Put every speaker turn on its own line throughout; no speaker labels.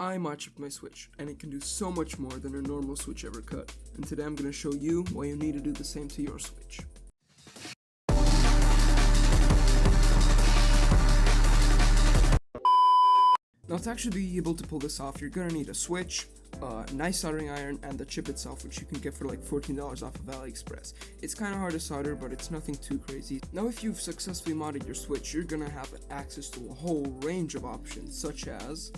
I mod-chipped my Switch, and it can do so much more than a normal Switch ever could. And today I'm going to show you why you need to do the same to your Switch. Now to actually be able to pull this off, you're going to need a Switch, a nice soldering iron, and the chip itself, which you can get for like $14 off of AliExpress. It's kind of hard to solder, but it's nothing too crazy. Now if you've successfully modded your Switch, you're going to have access to a whole range of options, such as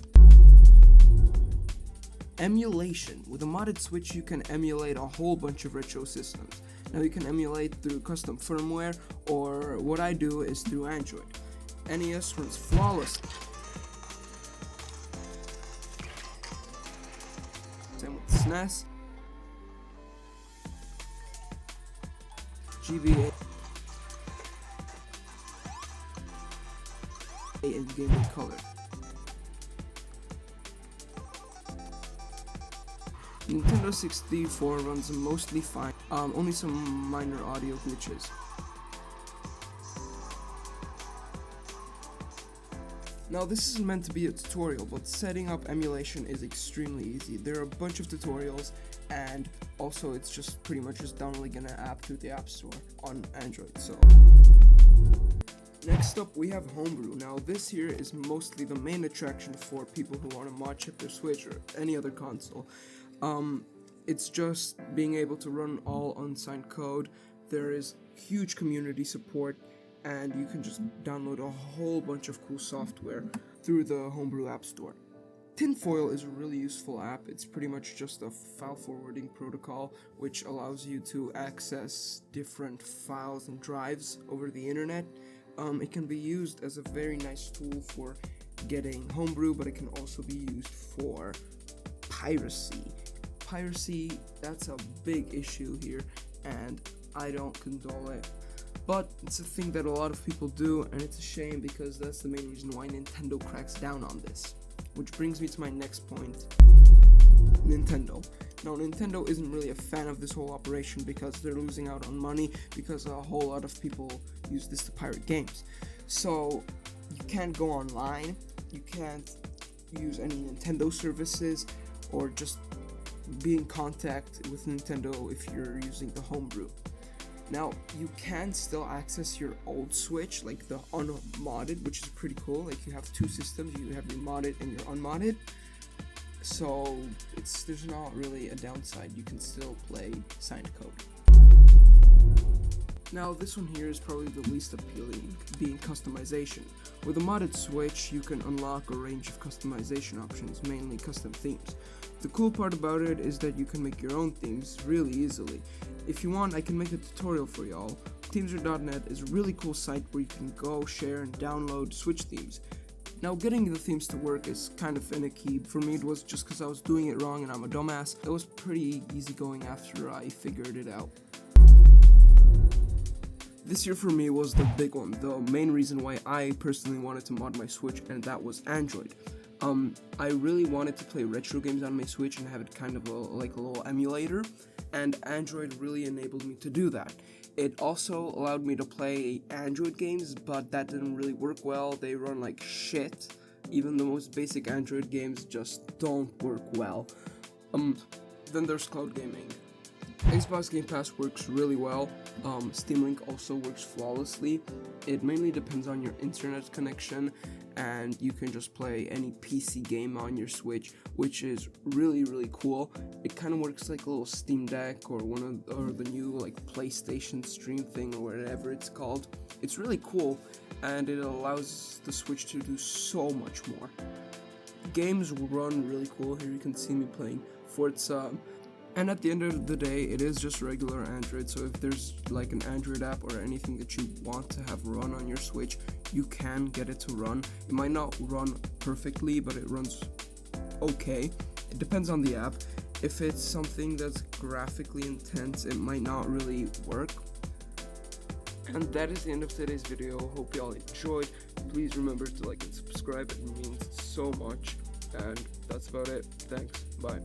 Emulation. With a modded Switch, you can emulate a whole bunch of retro systems. Now you can emulate through custom firmware, or what I do is through Android. NES runs flawlessly. Same with SNES, GBA, and Game Boy Color. Nintendo 64 runs mostly fine, only some minor audio glitches. Now this isn't meant to be a tutorial, but setting up emulation is extremely easy. There are a bunch of tutorials, and also it's just pretty much just downloading an app through the App Store on Android. So next up we have Homebrew. Now this here is mostly the main attraction for people who want to mod chip their Switch or any other console. It's just being able to run all unsigned code. There is huge community support, and you can just download a whole bunch of cool software through the Homebrew App Store. Tinfoil is a really useful app. It's pretty much just a file forwarding protocol which allows you to access different files and drives over the internet. It can be used as a very nice tool for getting Homebrew, but it can also be used for piracy. Piracy, that's a big issue here, and I don't condone it. But it's a thing that a lot of people do, and it's a shame because that's the main reason why Nintendo cracks down on this. Which brings me to my next point, Nintendo. Now Nintendo isn't really a fan of this whole operation because they're losing out on money because a whole lot of people use this to pirate games. So you can't go online, you can't use any Nintendo services, or just be in contact with Nintendo if you're using the Homebrew. Now, you can still access your old Switch, like the unmodded, which is pretty cool. Like, you have two systems, you have your modded and your unmodded. So, there's not really a downside. You can still play signed code. Now, this one here is probably the least appealing, being customization. With a modded Switch, you can unlock a range of customization options, mainly custom themes. The cool part about it is that you can make your own themes really easily. If you want, I can make a tutorial for y'all. Themeser.net is a really cool site where you can go, share, and download Switch themes. Now, getting the themes to work is kind of finicky. For me, it was just because I was doing it wrong and I'm a dumbass. It was pretty easy going after I figured it out. This year for me was the big one, the main reason why I personally wanted to mod my Switch, and that was Android. I really wanted to play retro games on my Switch and have it kind of like a little emulator, and Android really enabled me to do that. It also allowed me to play Android games, but that didn't really work well. They run like shit. Even the most basic Android games just don't work well. Then there's cloud gaming. Xbox Game Pass works really well. Steam Link also works flawlessly. It mainly depends on your internet connection, and you can just play any PC game on your Switch, which is really cool. It kind of works like a little Steam Deck or the new like PlayStation Stream thing or whatever it's called. It's really cool, and it allows the Switch to do so much more. Games run really cool. Here you can see me playing Forza. And at the end of the day, it is just regular Android, so if there's like an Android app or anything that you want to have run on your Switch, you can get it to run. It might not run perfectly, but it runs okay. It depends on the app. If it's something that's graphically intense, it might not really work. And that is the end of today's video. Hope y'all enjoyed. Please remember to like and subscribe, it means so much. And that's about it. Thanks. Bye.